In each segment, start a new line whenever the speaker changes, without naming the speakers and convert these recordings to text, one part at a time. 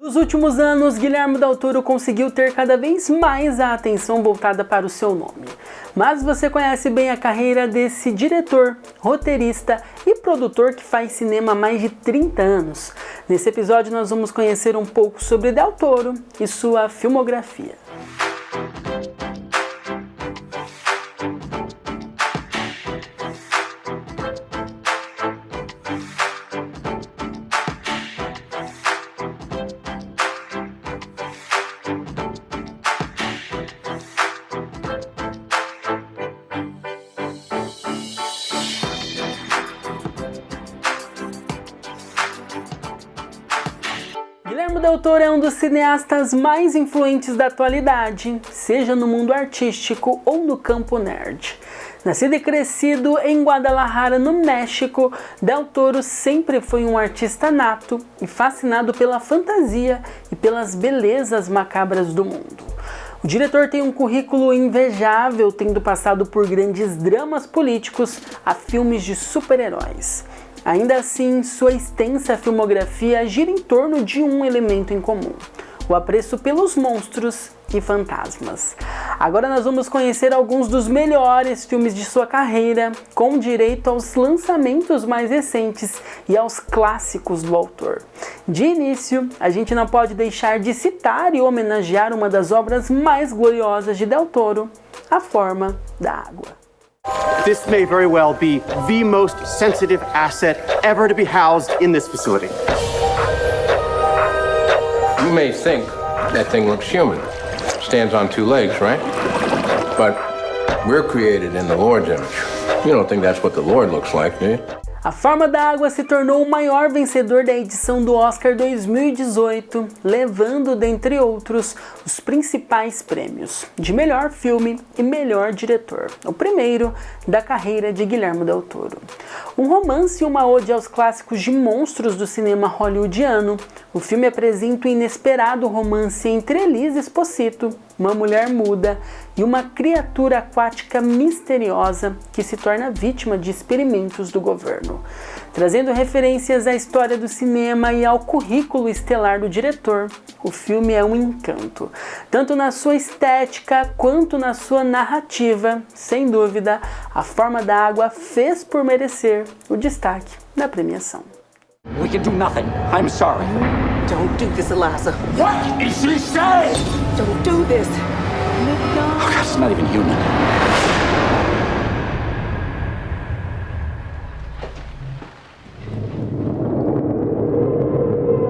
Nos últimos anos, Guilherme Del Toro conseguiu ter cada vez mais a atenção voltada para o seu nome. Mas você conhece bem a carreira desse diretor, roteirista e produtor que faz cinema há mais de 30 anos. Nesse episódio nós vamos conhecer um pouco sobre Del Toro e sua filmografia. Guilherme Del Toro é um dos cineastas mais influentes da atualidade, seja no mundo artístico ou no campo nerd. Nascido e crescido em Guadalajara, no México, Del Toro sempre foi um artista nato e fascinado pela fantasia e pelas belezas macabras do mundo. O diretor tem um currículo invejável, tendo passado por grandes dramas políticos a filmes de super-heróis. Ainda assim, sua extensa filmografia gira em torno de um elemento em comum: o apreço pelos monstros e fantasmas. Agora nós vamos conhecer alguns dos melhores filmes de sua carreira, com direito aos lançamentos mais recentes e aos clássicos do autor. De início, a gente não pode deixar de citar e homenagear uma das obras mais gloriosas de Del Toro, A Forma da Água.
This may very well be the most sensitive asset ever to be housed in this facility.
You may think that thing looks human. Stands on two legs, right? But we're created in the Lord's image. You don't think that's what the Lord looks like, do you?
A Forma da Água se tornou o maior vencedor da edição do Oscar 2018, levando, dentre outros, os principais prêmios de melhor filme e melhor diretor, o primeiro da carreira de Guilherme Del Toro. Um romance e uma ode aos clássicos de monstros do cinema hollywoodiano, o filme apresenta o inesperado romance entre Elise Esposito, uma mulher muda, e uma criatura aquática misteriosa que se torna vítima de experimentos do governo. Trazendo referências à história do cinema e ao currículo estelar do diretor, o filme é um encanto, tanto na sua estética quanto na sua narrativa. Sem dúvida, A Forma da Água fez por merecer o destaque da premiação.
We can do nothing. I'm sorry.
Don't do this, Eliza.
What is she saying?
Don't do this.
Oh, God, it's not even human.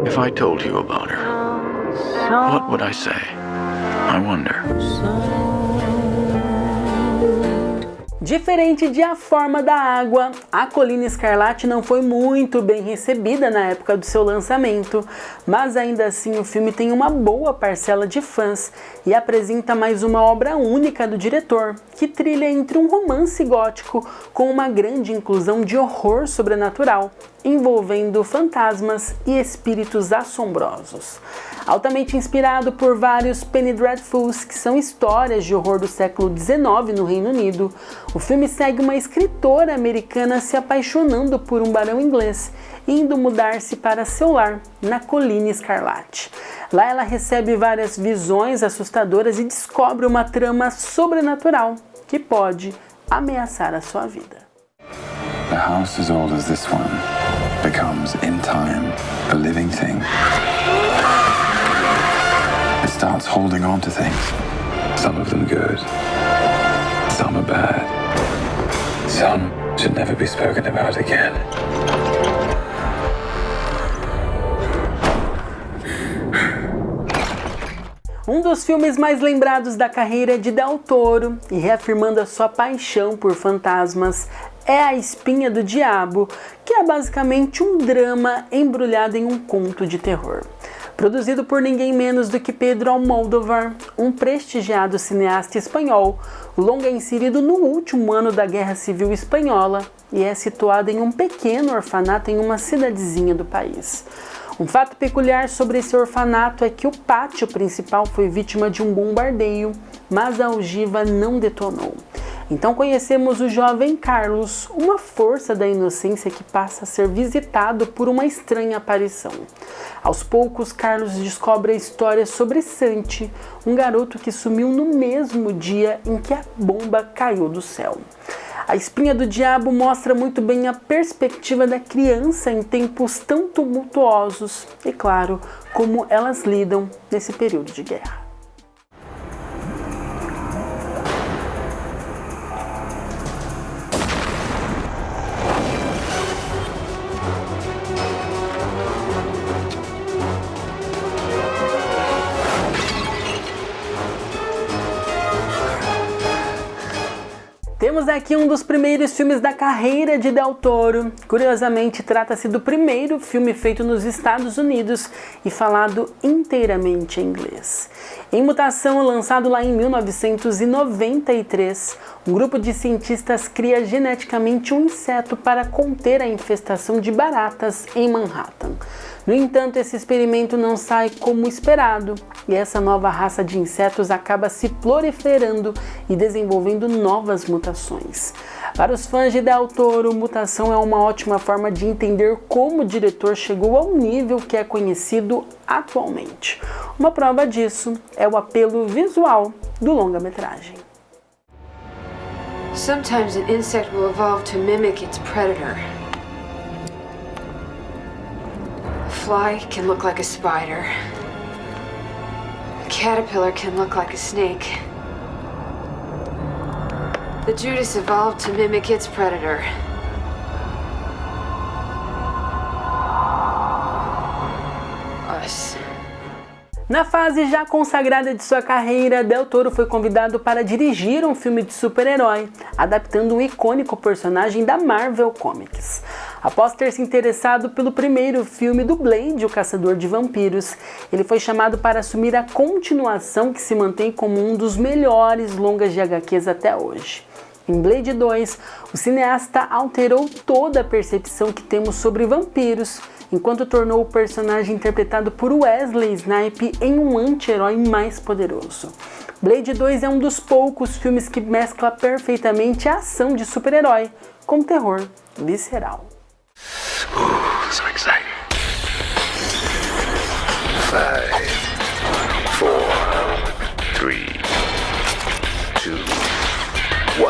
If I told you about her, what would I say? I wonder.
Diferente de A Forma da Água, A Colina Escarlate não foi muito bem recebida na época do seu lançamento, mas ainda assim o filme tem uma boa parcela de fãs e apresenta mais uma obra única do diretor, que trilha entre um romance gótico com uma grande inclusão de horror sobrenatural, envolvendo fantasmas e espíritos assombrosos. Altamente inspirado por vários Penny Dreadfuls, que são histórias de horror do século XIX no Reino Unido, o filme segue uma escritora americana se apaixonando por um barão inglês, indo mudar-se para seu lar, na Colina Escarlate. Lá ela recebe várias visões assustadoras e descobre uma trama sobrenatural que pode ameaçar a sua vida.
The house as old as this one becomes, in time, a living thing. It starts holding on to things. Some of them good, some are bad. Some should never be spoken about again.
Um dos filmes mais lembrados da carreira de Del Toro, e reafirmando a sua paixão por fantasmas, é A Espinha do Diabo, que é basicamente um drama embrulhado em um conto de terror. Produzido por ninguém menos do que Pedro Almodóvar, um prestigiado cineasta espanhol, o longa é inserido no último ano da Guerra Civil Espanhola e é situado em um pequeno orfanato em uma cidadezinha do país. Um fato peculiar sobre esse orfanato é que o pátio principal foi vítima de um bombardeio, mas a ogiva não detonou. Então conhecemos o jovem Carlos, uma força da inocência que passa a ser visitado por uma estranha aparição. Aos poucos, Carlos descobre a história sobre Santi, um garoto que sumiu no mesmo dia em que a bomba caiu do céu. A Espinha do Diabo mostra muito bem a perspectiva da criança em tempos tão tumultuosos e, claro, como elas lidam nesse período de guerra. Temos aqui um dos primeiros filmes da carreira de Del Toro. Curiosamente, trata-se do primeiro filme feito nos Estados Unidos e falado inteiramente em inglês. Em Mutação, lançado lá em 1993, um grupo de cientistas cria geneticamente um inseto para conter a infestação de baratas em Manhattan. No entanto, esse experimento não sai como esperado e essa nova raça de insetos acaba se proliferando e desenvolvendo novas mutações. Para os fãs de Del Toro, Mutação é uma ótima forma de entender como o diretor chegou ao nível que é conhecido atualmente. Uma prova disso é o apelo visual do longa-metragem.
Sometimes an insect will evolve to mimic its predator. A fly can look like a spider. A caterpillar can look like a snake. The Judas evolved to mimic its predator. Us.
Na fase já consagrada de sua carreira, Del Toro foi convidado para dirigir um filme de super-herói, adaptando um icônico personagem da Marvel Comics. Após ter se interessado pelo primeiro filme do Blade, o Caçador de Vampiros, ele foi chamado para assumir a continuação que se mantém como um dos melhores longas de HQs até hoje. Em Blade 2, o cineasta alterou toda a percepção que temos sobre vampiros, enquanto tornou o personagem interpretado por Wesley Snipes em um anti-herói mais poderoso. Blade 2 é um dos poucos filmes que mescla perfeitamente a ação de super-herói com terror visceral.
So exciting. 5, 4, 3, 2, 1.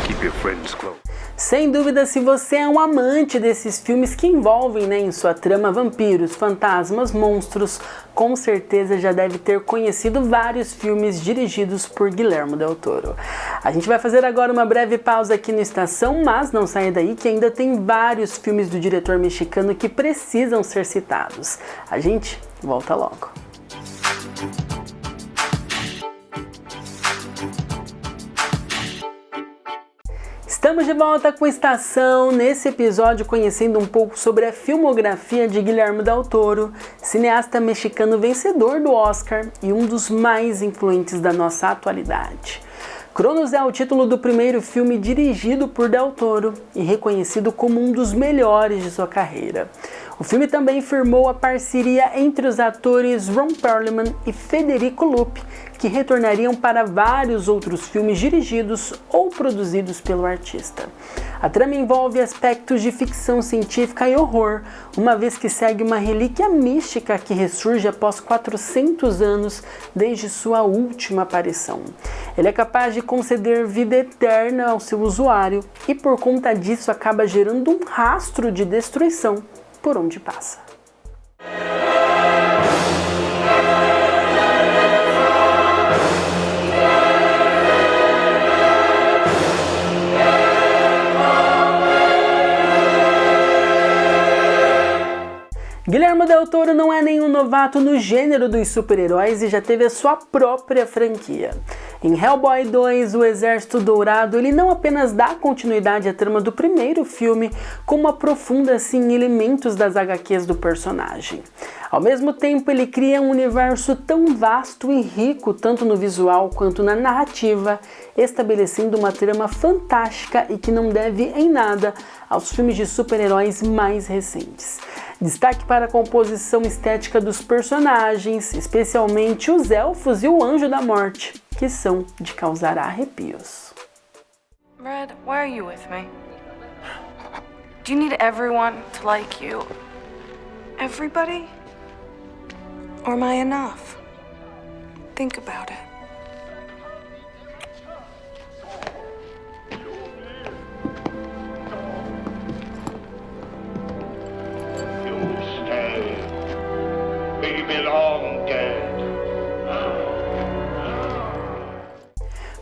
Keep your friends close.
Sem dúvida, se você é um amante desses filmes que envolvem em sua trama vampiros, fantasmas, monstros, com certeza já deve ter conhecido vários filmes dirigidos por Guillermo del Toro. A gente vai fazer agora uma breve pausa aqui no Estação, mas não saia daí que ainda tem vários filmes do diretor mexicano que precisam ser citados. A gente volta logo. Estamos de volta com a Estação, nesse episódio conhecendo um pouco sobre a filmografia de Guillermo del Toro, cineasta mexicano vencedor do Oscar e um dos mais influentes da nossa atualidade. Cronos é o título do primeiro filme dirigido por Del Toro e reconhecido como um dos melhores de sua carreira. O filme também firmou a parceria entre os atores Ron Perlman e Federico Lupi, que retornariam para vários outros filmes dirigidos ou produzidos pelo artista. A trama envolve aspectos de ficção científica e horror, uma vez que segue uma relíquia mística que ressurge após 400 anos desde sua última aparição. Ele é capaz de conceder vida eterna ao seu usuário e por conta disso acaba gerando um rastro de destruição por onde passa. Guillermo del Toro não é nenhum novato no gênero dos super-heróis e já teve a sua própria franquia. Em Hellboy 2, O Exército Dourado, ele não apenas dá continuidade à trama do primeiro filme, como aprofunda assim elementos das HQs do personagem. Ao mesmo tempo, ele cria um universo tão vasto e rico, tanto no visual quanto na narrativa, estabelecendo uma trama fantástica e que não deve em nada aos filmes de super-heróis mais recentes. Destaque para a composição estética dos personagens, especialmente os elfos e o Anjo da Morte, que são de causar arrepios.
Red, why are you with me? Do you need everyone to like you? Everybody? Or am I enough? Think about it.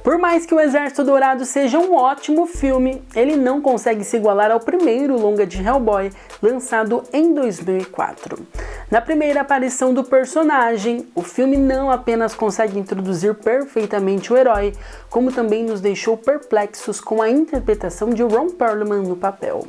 Por mais que O Exército Dourado seja um ótimo filme, ele não consegue se igualar ao primeiro longa de Hellboy, lançado em 2004. Na primeira aparição do personagem, o filme não apenas consegue introduzir perfeitamente o herói, como também nos deixou perplexos com a interpretação de Ron Perlman no papel.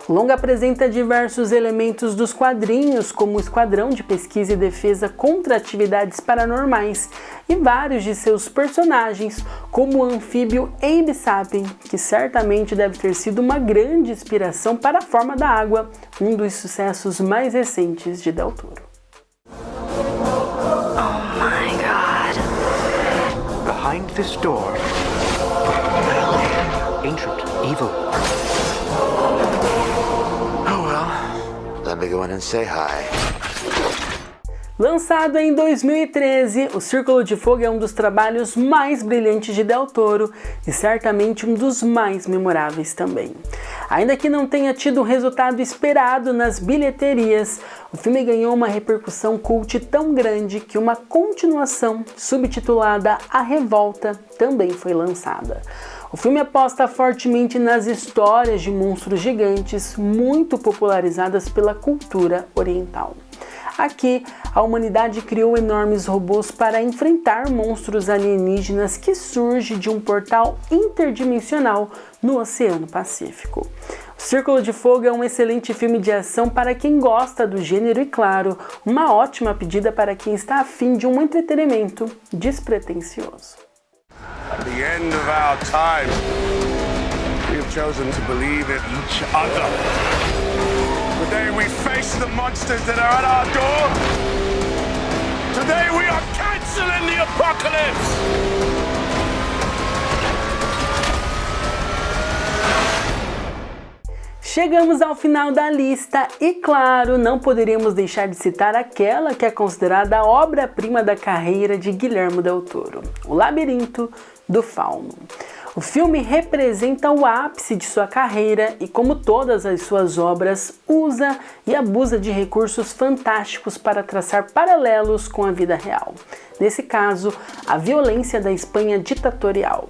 O longa apresenta diversos elementos dos quadrinhos, como o Esquadrão de Pesquisa e Defesa contra Atividades Paranormais, e vários de seus personagens, como o anfíbio Abe Sapien, que certamente deve ter sido uma grande inspiração para A Forma da Água, um dos sucessos mais recentes de Del Toro.
Oh my God.
Behind this door, ancient evil.
Let me go in and say hi.
Lançado em 2013, O Círculo de Fogo é um dos trabalhos mais brilhantes de Del Toro e certamente um dos mais memoráveis também. Ainda que não tenha tido o resultado esperado nas bilheterias, o filme ganhou uma repercussão cult tão grande que uma continuação subtitulada A Revolta também foi lançada. O filme aposta fortemente nas histórias de monstros gigantes muito popularizadas pela cultura oriental. Aqui, a humanidade criou enormes robôs para enfrentar monstros alienígenas que surgem de um portal interdimensional no Oceano Pacífico. O Círculo de Fogo é um excelente filme de ação para quem gosta do gênero e, claro, uma ótima pedida para quem está a fim de um entretenimento despretensioso.
At the end of our time, we have chosen to believe in each other. Today we face the monsters that are at our door. Today we are canceling the apocalypse.
Chegamos ao final da lista e, claro, não poderíamos deixar de citar aquela que é considerada a obra-prima da carreira de Guillermo del Toro, O Labirinto do Fauno. O filme representa o ápice de sua carreira e, como todas as suas obras, usa e abusa de recursos fantásticos para traçar paralelos com a vida real. Nesse caso, a violência da Espanha ditatorial.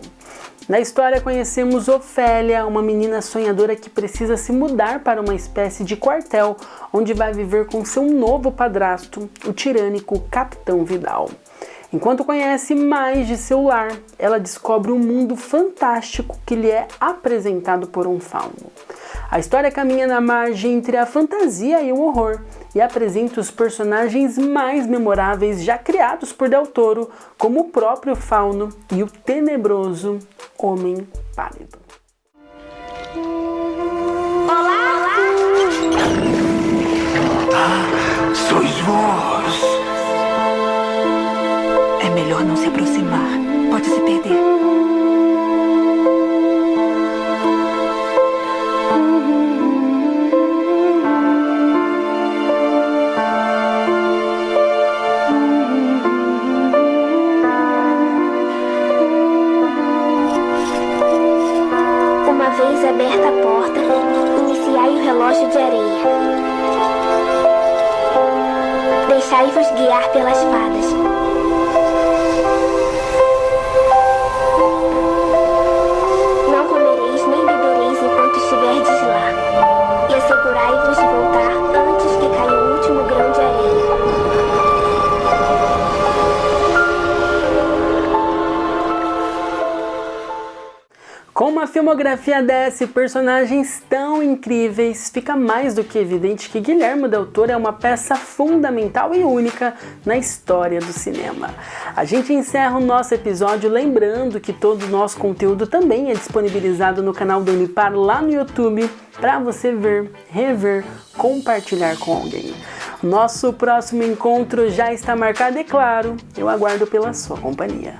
Na história conhecemos Ofélia, uma menina sonhadora que precisa se mudar para uma espécie de quartel, onde vai viver com seu novo padrasto, o tirânico Capitão Vidal. Enquanto conhece mais de seu lar, ela descobre um mundo fantástico que lhe é apresentado por um fauno. A história caminha na margem entre a fantasia e o horror e apresenta os personagens mais memoráveis já criados por Del Toro, como o próprio fauno e o tenebroso Homem Pálido.
Olá!
Ah, sois vós!
É melhor não se aproximar. Pode se perder.
Uma vez aberta a porta, iniciai o relógio de areia. Deixai-vos guiar pelas fadas. Não comereis nem bebereis enquanto estiverdes lá. E assegurai-vos de voltar antes que caia o último grão de areia.
Com uma filmografia dessa e personagens tão incríveis, fica mais do que evidente que Guillermo del Toro é uma peça fundamental e única na história do cinema. A gente encerra o nosso episódio lembrando que todo o nosso conteúdo também é disponibilizado no canal do Unipar lá no YouTube para você ver, rever, compartilhar com alguém. Nosso próximo encontro já está marcado e, claro, eu aguardo pela sua companhia.